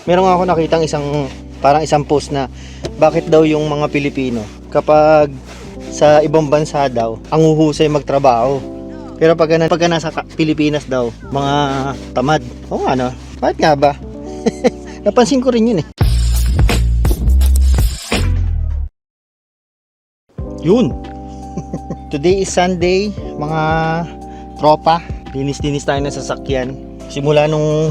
Meron ako nakitang isang post na bakit daw yung mga Pilipino kapag sa ibang bansa daw ang huhusay magtrabaho. Pero pagka nasa Pilipinas daw, mga tamad. Oo nga no? Bakit nga ba? Napansin ko rin yun eh. Yun. Today is Sunday, mga tropa. Linis-linis tayo ng sasakyan. Simula nung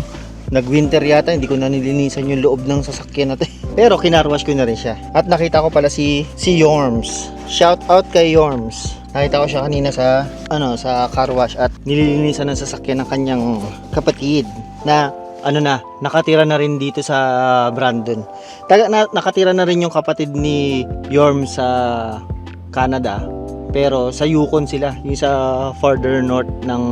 nag-winter yata, hindi ko na nilinisan yung loob ng sasakyan natin. Pero kinarwash ko na rin siya. At nakita ko pala si Yorms. Shout out kay Yorms. Nakita ko siya kanina sa car wash at nililinisan ng sasakyan ng kanyang kapatid na nakatira na rin dito sa Brandon. Nakatira na rin yung kapatid ni Yorms sa Canada. Pero sa Yukon sila, yung sa further north ng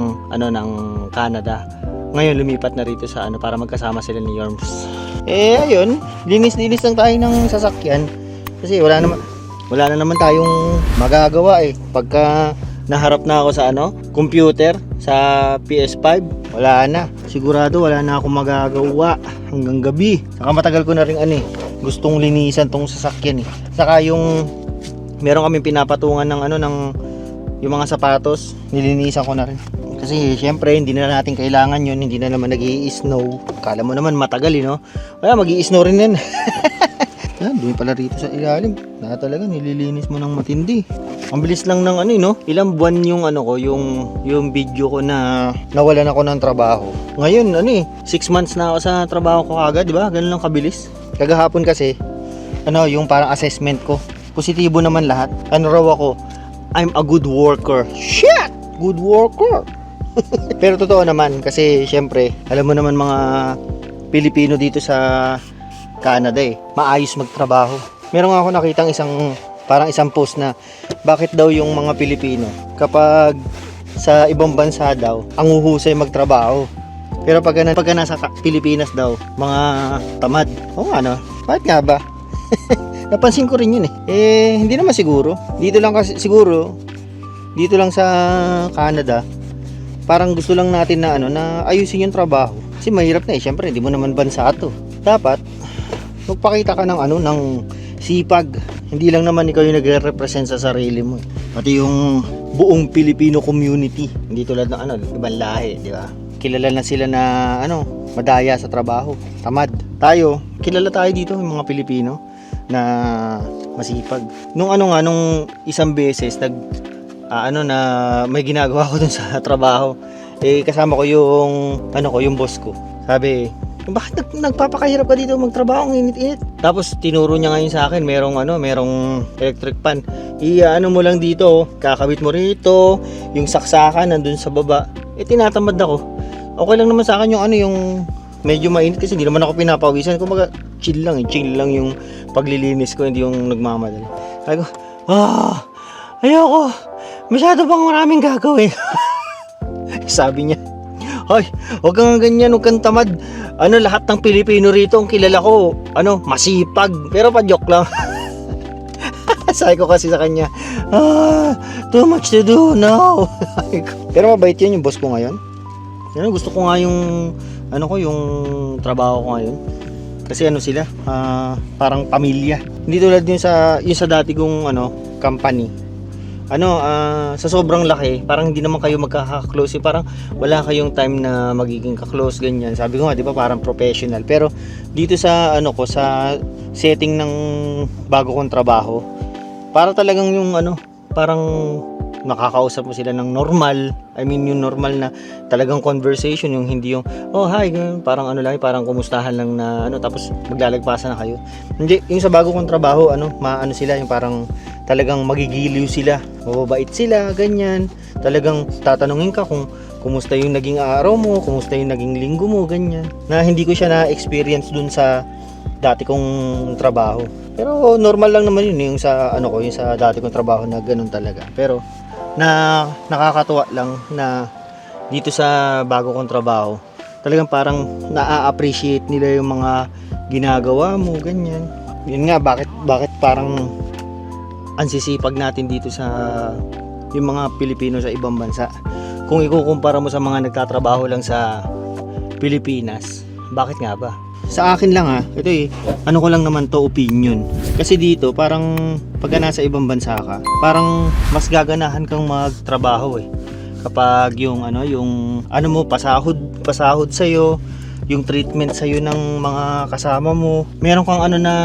Canada. Ngayon lumipat na rito sa para magkasama sila ni Yorms. Ayun, linis-linis lang tayo ng sasakyan kasi wala na naman tayong magagawa eh. Pagka naharap na ako sa computer, sa PS5, wala na. Sigurado wala na akong magagawa hanggang gabi. Saka matagal ko na rin gustong linisan tong sasakyan eh. Saka yung meron kaming pinapatungan ng yung mga sapatos, nilinisan ko na rin. Kasi syempre hindi na natin kailangan yun, hindi na naman nag-i-snow. Kala mo naman matagal no? Wala, mag-i-snow rin yan. Yan, dumi pala rito sa ilalim. Na talaga nililinis mo ng matindi. Ang bilis lang ng ilang buwan yung yung video ko na nawalan ako ng trabaho. Ngayon 6 months na ako sa trabaho ko kagad, di ba? Ganun lang kabilis. Kagahapon kasi yung parang assessment ko. Positibo naman lahat. Raw ako? I'm a good worker. Shit! Good worker. Pero totoo naman kasi syempre alam mo naman mga Pilipino dito sa Canada maayos magtrabaho. Meron ako nakitang isang post na bakit daw yung mga Pilipino kapag sa ibang bansa daw ang huhusay magtrabaho. Pero pagka nasa Pilipinas daw, mga tamad. Oo nga no? Bakit nga ba? Napansin ko rin yun hindi naman siguro. Dito lang sa Canada, parang gusto lang natin na ayusin yung trabaho. Kasi mahirap na syempre, hindi mo naman bansa to. Dapat magpakita ka ng sipag. Hindi lang naman ikaw yung nagre-represent sa sarili mo. Pati yung buong Filipino community. Hindi tulad ng ibang lahi, di ba? Kilala na sila na madaya sa trabaho, tamad. Tayo, kilala tayo dito yung mga Pilipino na masipag. Nung isang beses na may ginagawa ko dun sa trabaho, kasama ko yung boss ko. Sabi, bakit nagpapakahirap ka dito magtrabaho, ang init-init? Tapos tinuro niya ngayon sa akin, merong electric pan. Mo lang dito, kakabit mo rito, yung saksakan nandun sa baba. Tinatamad ako. Okay lang naman sa akin yung medyo mainit kasi hindi naman ako pinapawisan. Kumbaga chill lang yung paglilinis ko, hindi yung nagmamadali. Sabi ko, ayoko. Masyado bang maraming gagawin? Sabi niya, hoy, huwag kang ganyan, huwag kang tamad. Lahat ng Pilipino rito, ang kilala ko, masipag. Pero pa-joke lang. Sabi ko kasi sa kanya, too much to do now. Pero mabait yun yung boss ko ngayon. Gusto ko nga yung yung trabaho ko ngayon. Kasi sila, parang pamilya. Hindi tulad yung sa dati kong company. Sa sobrang laki, parang hindi naman kayo magkaka-close, parang wala kayong time na magiging ka-close ganyan. Sabi ko nga, 'di ba, parang professional. Pero dito sa sa setting ng bago kong trabaho, para talagang yung parang nakakausap mo sila ng normal. I mean yung normal na talagang conversation, yung hindi yung hi, parang parang kumustahan lang na tapos maglalagpasan na kayo. Hindi, yung sa bago kong trabaho, sila yung parang talagang magigiliw sila, mababait sila, ganyan. Talagang tatanungin ka kung kumusta yung naging araw mo, kumusta yung naging linggo mo, ganyan. Na hindi ko siya na-experience dun sa dati kong trabaho. Pero normal lang naman yun yung sa yung sa dati kong trabaho na ganun talaga. Pero nakakatuwa lang na dito sa bago kong trabaho, talagang parang na-appreciate nila yung mga ginagawa mo, ganyan. Yun nga, bakit parang ang sisipag natin dito sa yung mga Pilipino sa ibang bansa. Kung ikukumpara mo sa mga nagtatrabaho lang sa Pilipinas, bakit nga ba? sa akin lang ito ano ko lang naman to, opinion. Kasi dito parang pagka nasa ibang bansa ka, parang mas gaganahan kang magtrabaho kapag yung mo pasahod sa yung treatment sa ng mga kasama mo, meron kang na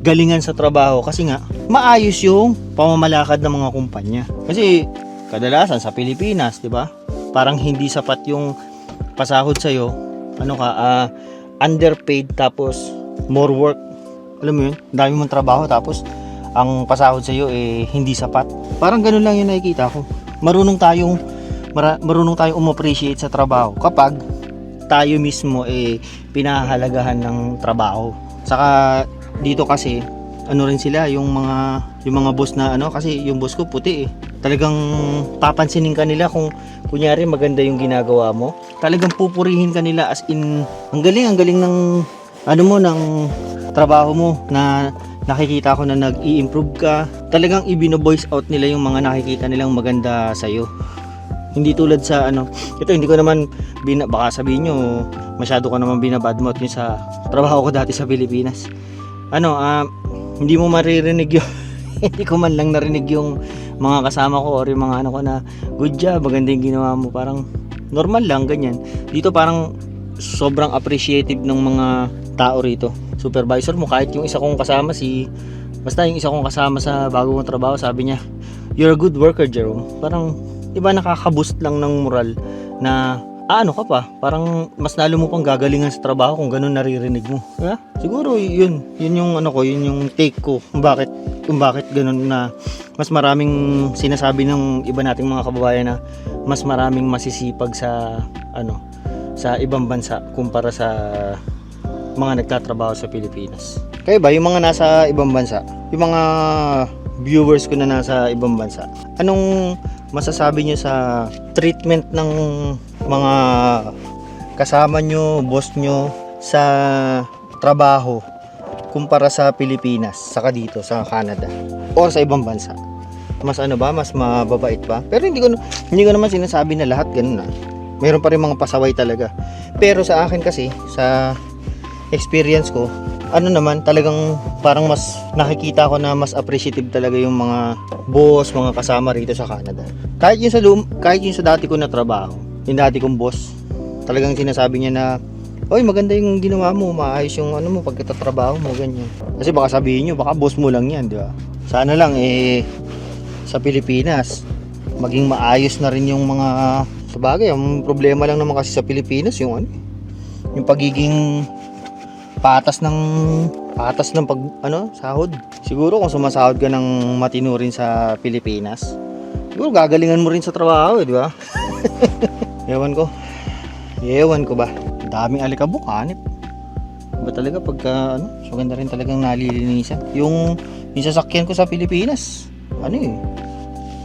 galingan sa trabaho kasi nga maayos yung pamamalakad ng mga kumpanya. Kasi kadalasan sa Pilipinas, 'di ba? Parang hindi sapat yung pasahod sa underpaid tapos more work. Alam mo yun, dami mong trabaho tapos ang pasahod sa hindi sapat. Parang ganun lang yung nakikita ko. Marunong tayong um-appreciate sa trabaho kapag tayo mismo pinahahalagahan ng trabaho. Saka dito kasi rin sila yung mga boss na kasi yung boss ko puti Talagang papansinin ka nila kung kunyari maganda yung ginagawa mo. Talagang pupurihin ka nila as in ang galing ng ng trabaho mo na nakikita ko na nag-i-improve ka. Talagang ibino-voice out nila yung mga nakikita nilang maganda sa iyo. Hindi tulad sa ito hindi ko naman baka sabihin nyo masyado ko naman binabadmouth yung sa trabaho ko dati sa Pilipinas. Hindi mo maririnig yung hindi ko man lang narinig yung mga kasama ko or yung mga ko na good job, maganda yung ginawa mo, parang normal lang ganyan. Dito parang sobrang appreciative ng mga tao rito. Supervisor mo, kahit yung isa kong kasama yung isa kong kasama sa bago kong trabaho, sabi niya, "You're a good worker, Jerome." Parang iba nakaka-boost lang ng moral na ka pa, parang mas lalo mo pang gagalingan sa trabaho kung ganun naririnig mo. Diba? Siguro yun yung yun yung take ko kung bakit ganun na mas maraming sinasabi ng iba nating mga kababayan na mas maraming masisipag sa sa ibang bansa kumpara sa mga nagtatrabaho sa Pilipinas. Kaya ba yung mga nasa ibang bansa, yung mga viewers ko na nasa ibang bansa, anong masasabi niyo sa treatment ng mga kasama nyo, boss nyo sa trabaho kumpara sa Pilipinas, saka dito sa Canada or sa ibang bansa? Mas mas mababait ba? Pero hindi ko naman sinasabi na lahat ganun Meron pa rin mga pasaway talaga. Pero sa akin kasi, sa experience ko, talagang parang mas nakikita ko na mas appreciative talaga yung mga boss, mga kasama rito sa Canada. Kahit yung sa dati ko na trabaho, yung dati kong boss, talagang sinasabi niya na, "Oy, maganda yung ginawa mo, maayos yung mo pagkatatrabaho mo," ganyan. Kasi baka sabihin niyo, baka boss mo lang yan, di ba? Sana lang sa Pilipinas, maging maayos na rin yung mga sabagay. Ang problema lang naman kasi sa Pilipinas yung yung pagiging patas ng sahod. Siguro kung sumasahod ka ng matino rin sa Pilipinas, siguro gagalingan mo rin sa trabaho, di ba? Ewan ko ba. Daming alikabok, hanip. Ba talaga pagka so ganda rin talagang nalilinisan. Yung sasakyan ko sa Pilipinas,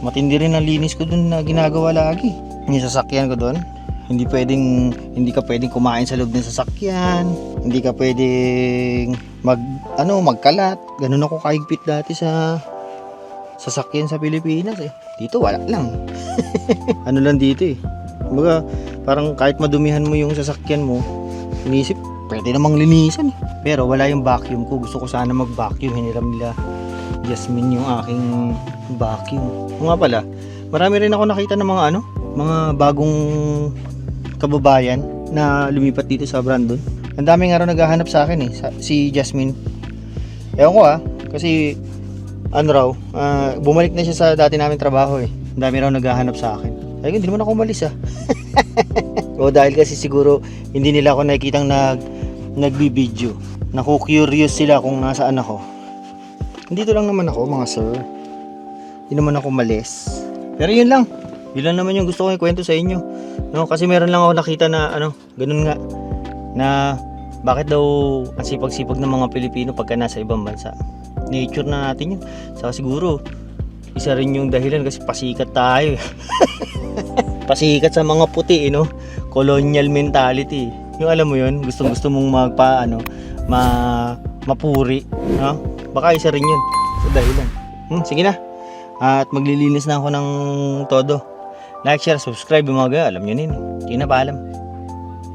matindi rin ang linis ko dun na ginagawa lagi. Yung sasakyan ko dun, hindi ka pwedeng kumain sa loob ng sasakyan, hindi ka pwedeng magkalat. Ganun ako kahigpit dati sa sasakyan sa Pilipinas Dito wala lang. Lang dito Kumbaga, parang kahit madumihan mo yung sasakyan mo, inisip, pwede namang linisan Pero wala yung vacuum ko. Gusto ko sana mag-vacuum. Hiniram nila Jasmine yung aking vacuum. Nga pala, marami rin ako nakita ng mga bagong kababayan na lumipat dito sa Brandon. Ang daming nga raw naghahanap sa akin si Jasmine. Ewan ko kasi bumalik na siya sa dati namin trabaho Ang dami raw naghahanap sa akin. Ay, hindi naman ako umalis O dahil kasi siguro hindi nila ako nakikitang nagbibideo. Naku-curious sila kung nasaan ako. Dito lang naman ako, mga sir. Hindi naman ako malis. Pero yun lang naman yung gusto ko ikwento sa inyo. Kasi meron lang ako nakita na ganun nga na bakit daw ang sipag-sipag ng mga Pilipino pagka nasa ibang bansa. Nature na natin yun. Saka siguro isa rin yung dahilan kasi pasikat tayo. Pasikat sa mga puti, colonial mentality. Yung alam mo yun, gusto mong mapuri, Baka isa rin yun sa dahilan. Sige na. At maglilinis na ako ng todo. Like, share, subscribe yung mga alam nyo nini. Sige na, paalam.